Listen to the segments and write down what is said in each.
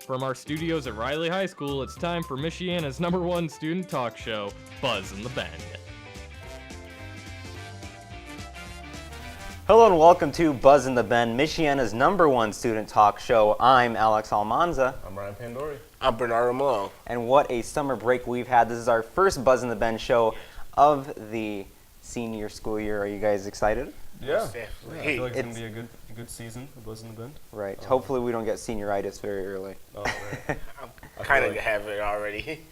from our studios at Riley High School, it's time for Michiana's #1 student talk show, Buzz in the Bend. Hello and welcome to Buzz in the Bend, Michiana's #1 student talk show. I'm Alex Almanza. I'm Ryan Pandori. I'm Bernardo Malone. And what a summer break we've had. This is our first Buzz in the Bend show of the senior school year. Are you guys excited? Yeah. Definitely. I feel like it's going to be a good season of Buzz in the Bend. Right. Hopefully we don't get senioritis very early. Oh, right. I'm kind of have it already.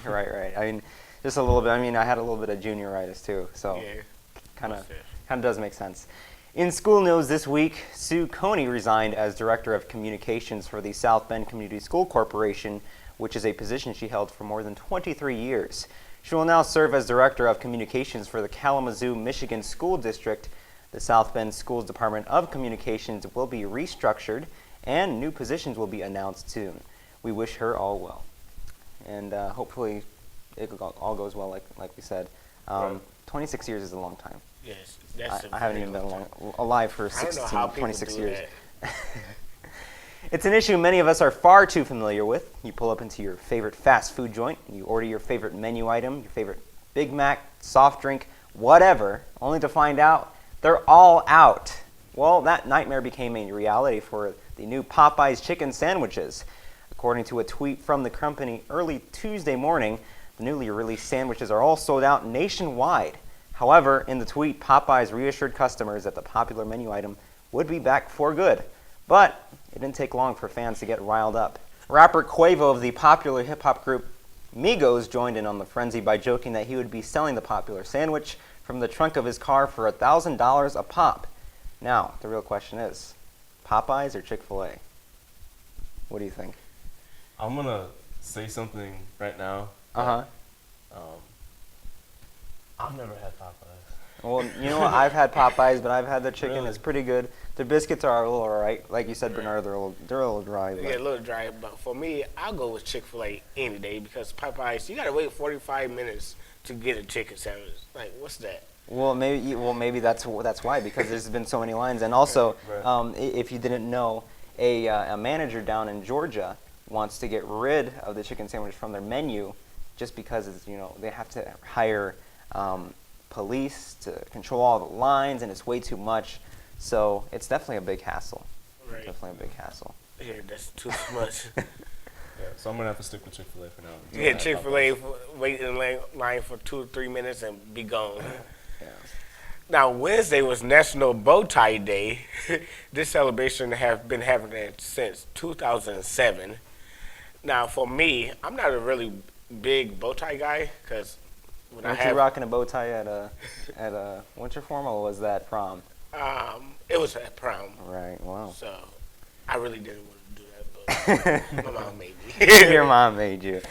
Right. I mean, just a little bit. I mean, I had a little bit of junioritis too, so Yeah. kind of does make sense. In school news this week, Sue Coney resigned as Director of Communications for the South Bend Community School Corporation, which is a position she held for more than 23 years. She will now serve as Director of Communications for the Kalamazoo, Michigan School District. The South Bend Schools Department of Communications will be restructured, and new positions will be announced soon. We wish her all well. And hopefully it all goes well, like we said. Right. 26 years is a long time. Yes, that's I haven't even been alive for I don't know how 26 people do years. that. It's an issue many of us are far too familiar with. You pull up into your favorite fast food joint, you order your favorite menu item, your favorite Big Mac, soft drink, whatever, only to find out they're all out. Well, that nightmare became a reality for the new Popeyes chicken sandwiches. According to a tweet from the company early Tuesday morning, the newly released sandwiches are all sold out nationwide. However, in the tweet, Popeyes reassured customers that the popular menu item would be back for good. But it didn't take long for fans to get riled up. Rapper Quavo of the popular hip-hop group Migos joined in on the frenzy by joking that he would be selling the popular sandwich from the trunk of his car for $1,000 a pop. Now, the real question is, Popeyes or Chick-fil-A? What do you think? I'm going to say something right now. Uh-huh. I've never had Popeyes. Well, you know what? I've had Popeyes, but I've had the chicken. Really? It's pretty good. The biscuits are a little alright. Like you said, Bernard, they're a little dry. But. Yeah, a little dry, but for me, I'll go with Chick-fil-A any day because Popeyes, you gotta wait 45 minutes to get a chicken sandwich. Like, what's that? Well, maybe that's why, because there's been so many lines. And also, Right. If you didn't know, a manager down in Georgia wants to get rid of the chicken sandwich from their menu, just because they have to hire police to control all the lines, and it's way too much. So it's definitely a big hassle. Right. Definitely a big hassle. Yeah, that's too much. Yeah, so I'm going to have to stick with Chick-fil-A for now. Yeah, Chick-fil-A, wait in line for 2 or 3 minutes and be gone. Yeah. Now, Wednesday was National Bow Tie Day. This celebration has been happening since 2007. Now, for me, I'm not a really big bow tie guy because when Weren't you rocking a bow tie at a winter formal, or was that prom? it was at prom, Right. Wow. so I really didn't want to do that, but my mom made me. Your mom made you.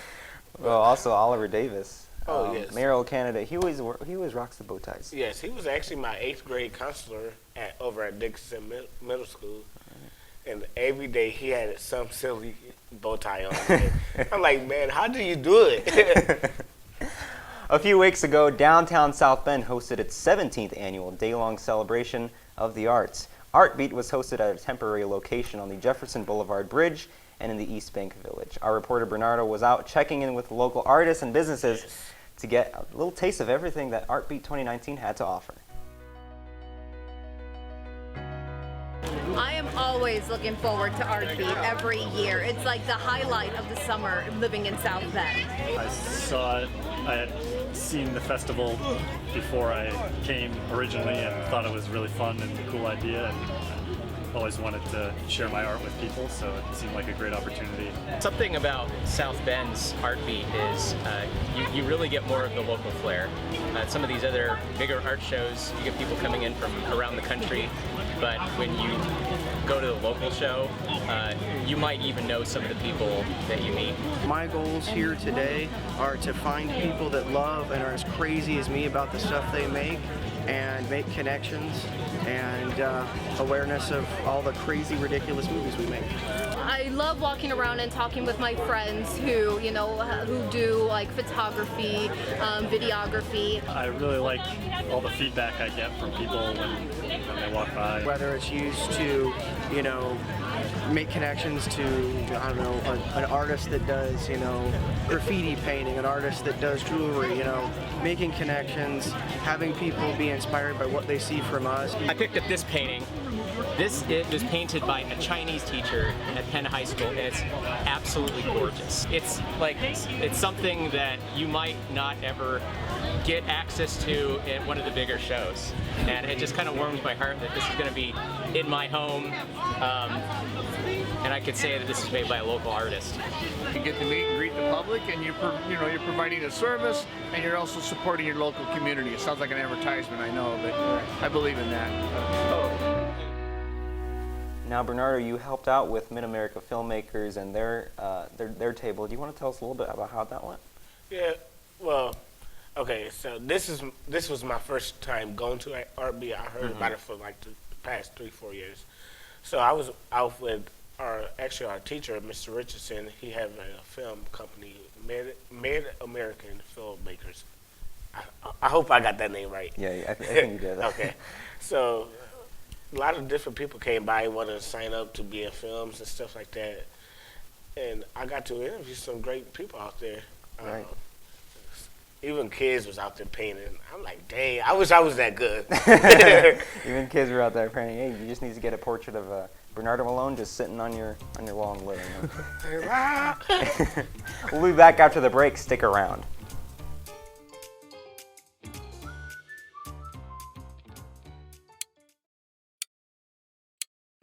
Well, also Oliver Davis. Oh, yes. Mayoral candidate. He always rocks the bow ties. Yes, he was actually my 8th grade counselor over at Dixon Middle School. And every day he had some silly bow tie on. I'm like, man, how do you do it? A few weeks ago, downtown South Bend hosted its 17th annual day-long celebration of the arts. Artbeat was hosted at a temporary location on the Jefferson Boulevard Bridge and in the East Bank Village. Our reporter Bernardo was out checking in with local artists and businesses to get a little taste of everything that Artbeat 2019 had to offer. I am always looking forward to Artbeat every year. It's like the highlight of the summer living in South Bend. I saw it. I had seen the festival before I came originally and thought it was really fun and a cool idea, and always wanted to share my art with people, so it seemed like a great opportunity. Something about South Bend's Artbeat is you really get more of the local flair. Some of these other bigger art shows, you get people coming in from around the country, but when you go to the local show, you might even know some of the people that you meet. My goals here today are to find people that love and are as crazy as me about the stuff they make, and make connections and awareness of all the crazy, ridiculous movies we make. I love walking around and talking with my friends who, who do like photography, videography. I really like all the feedback I get from people when they walk by. Whether it's used to, make connections to, I don't know, an artist that does, graffiti painting, an artist that does jewelry, making connections, having people be inspired by what they see from us. I picked up this painting. It was painted by a Chinese teacher at Penn High School, and it's absolutely gorgeous. It's something that you might not ever get access to at one of the bigger shows. And it just kind of warms my heart that this is going to be in my home. And I could say that this is made by a local artist. You get to meet and greet the public, and you're providing a service, and you're also supporting your local community. It sounds like an advertisement, I know, but I believe in that. Now, Bernardo, you helped out with Mid-America Filmmakers and their table. Do you want to tell us a little bit about how that went? Yeah, well, okay, so this was my first time going to Artbeat. I heard about it for like the past 3-4 years. So I was out with our teacher, Mr. Richardson. He had a film company, Mid-American Filmmakers. I hope I got that name right. Yeah, I think you did. Okay, so a lot of different people came by, wanted to sign up to be in films and stuff like that. And I got to interview some great people out there. Right. Even kids was out there painting. I'm like, dang, I wish I was that good. Even kids were out there painting. Hey, you just need to get a portrait of Bernardo Malone just sitting on your wall in the living room. We'll be back after the break. Stick around.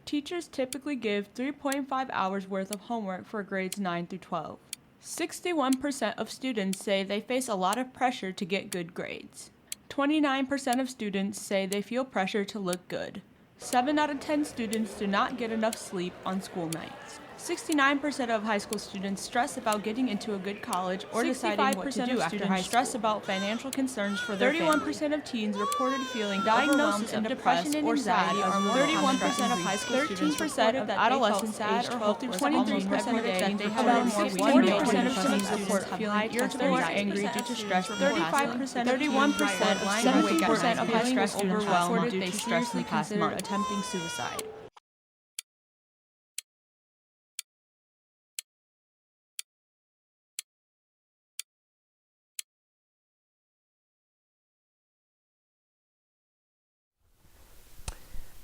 Teachers typically give 3.5 hours worth of homework for grades 9 through 12. 61% of students say they face a lot of pressure to get good grades. 29% of students say they feel pressure to look good. 7 out of 10 students do not get enough sleep on school nights. 69% of high school students stress about getting into a good college or deciding what to do after high school. Stress about financial concerns for their 31% of teens reported feeling diagnosis of depression and anxiety are more 31% of high school students 13% of adolescents aged 12 through 23% of adults they have around 40% of students report feeling irritable or angry due to stress. 35% 31% of 70% of high school students reported they seriously considered attempting suicide.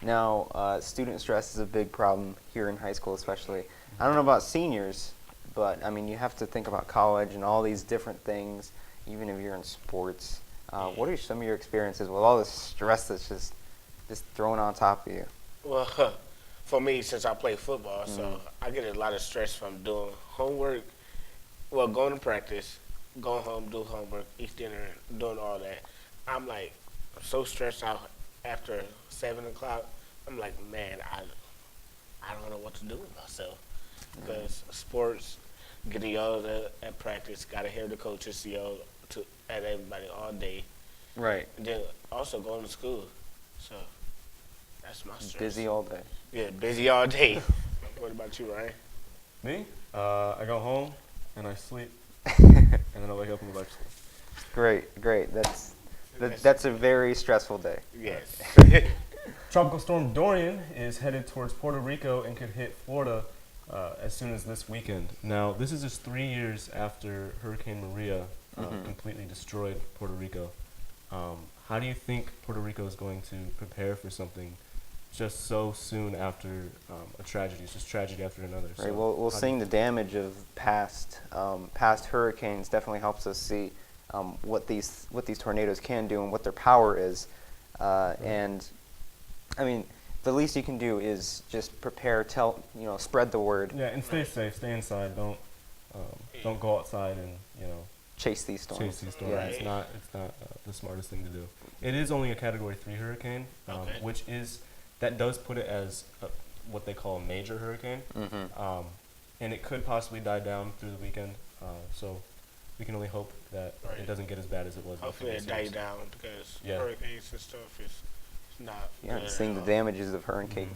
Now, student stress is a big problem here in high school especially. I don't know about seniors, but I mean, you have to think about college and all these different things, even if you're in sports. What are some of your experiences with all this stress that's just thrown on top of you? Well, for me, since I play football, so I get a lot of stress from doing homework, well, going to practice, going home, do homework, eat dinner, doing all that. I'm so stressed out after 7 o'clock. I'm like, man, I don't know what to do with myself. Because sports, getting yelled at practice, got to hear the coaches yell at everybody all day. Right. And then also going to school. So that's my stress. Busy all day. Yeah, busy all day. What about you, Ryan? Me? I go home and I sleep, and then I wake up and go back to sleep. Great. That's a very stressful day. Yes. Tropical storm Dorian is headed towards Puerto Rico and could hit Florida as soon as this weekend. Now, this is just 3 years after Hurricane Maria completely destroyed Puerto Rico. How do you think Puerto Rico is going to prepare for something just so soon after a tragedy? It's just tragedy after another. Right. So Well, seeing the damage of past hurricanes definitely helps us see what these tornadoes can do and what their power is. And I mean, the least you can do is just prepare, spread the word. Yeah, and stay safe, stay inside. Don't go outside and chase these storms. Yeah. It's not the smartest thing to do. It is only a Category 3 hurricane, which does put it as what they call a major hurricane, and it could possibly die down through the weekend. So we can only hope that it doesn't get as bad as it was. Hopefully it dies down because hurricanes and stuff is not. Yeah, seeing the damages of Hurricane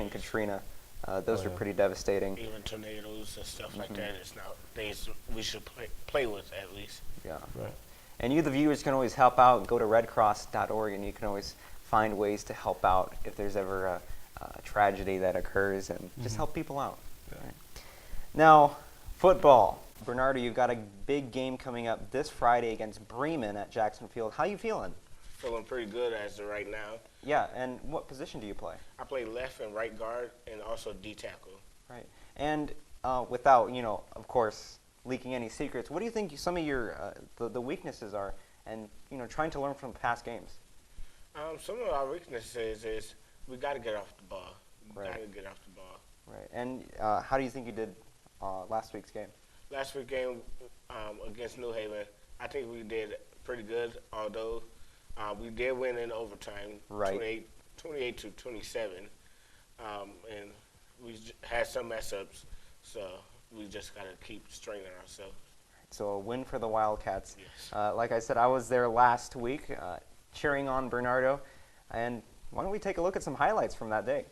Katrina Those are pretty devastating. Even tornadoes and stuff like that is not things we should play with at least. Yeah. Right. And you, the viewers, can always help out. Go to redcross.org, and you can always find ways to help out if there's ever a tragedy that occurs, and just help people out. Yeah. Right. Now, football. Bernardo, you've got a big game coming up this Friday against Bremen at Jackson Field. How you feeling? Feeling pretty good as of right now. Yeah, and what position do you play? I play left and right guard and also D tackle. Right. And without, of course, leaking any secrets, what do you think some of your the weaknesses are, and trying to learn from past games? Some of our weaknesses is we got to get off the ball. We Right. got to get off the ball. Right. And how do you think you did last week's game? Last week's game against New Haven, I think we did pretty good, although we did win in overtime, Right. 28 to 27, and we had some mess-ups, so we just got to keep straining ourselves. So a win for the Wildcats. Yes. Like I said, I was there last week cheering on Bernardo, and why don't we take a look at some highlights from that day?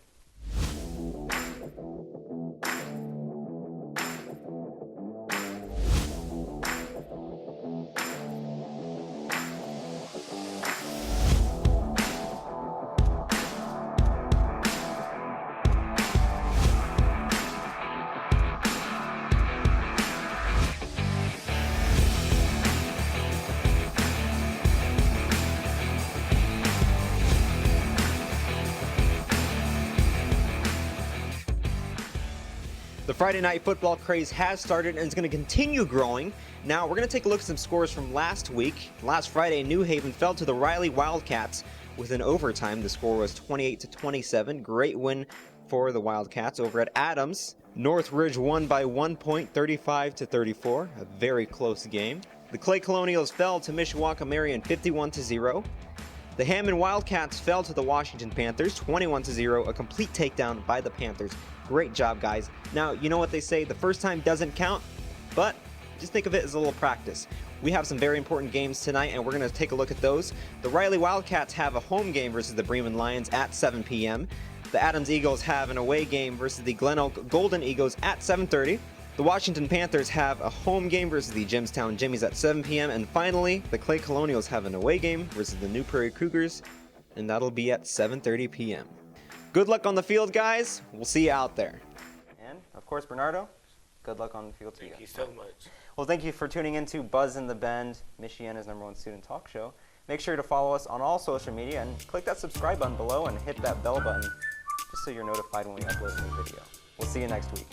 The Friday night football craze has started and is going to continue growing. Now, we're going to take a look at some scores from last week. Last Friday, New Haven fell to the Riley Wildcats with an overtime. The score was 28 to 27. Great win for the Wildcats. Over at Adams, Northridge won by 1 point, 35 to 34. A very close game. The Clay Colonials fell to Mishawaka Marion 51 to 0. The Hammond Wildcats fell to the Washington Panthers 21 to 0. A complete takedown by the Panthers. Great job, guys. Now, you know what they say, the first time doesn't count, but just think of it as a little practice. We have some very important games tonight, and we're going to take a look at those. The Riley Wildcats have a home game versus the Bremen Lions at 7 p.m. The Adams Eagles have an away game versus the Glen Oak Golden Eagles at 7:30. The Washington Panthers have a home game versus the Jimstown Jimmies at 7 p.m. And finally, the Clay Colonials have an away game versus the New Prairie Cougars, and that'll be at 7:30 p.m. Good luck on the field, guys. We'll see you out there. And, of course, Bernardo, good luck on the field to you. Thank you so much. Well, thank you for tuning in to Buzz in the Bend, Michiana's #1 student talk show. Make sure to follow us on all social media and click that subscribe button below and hit that bell button just so you're notified when we upload a new video. We'll see you next week.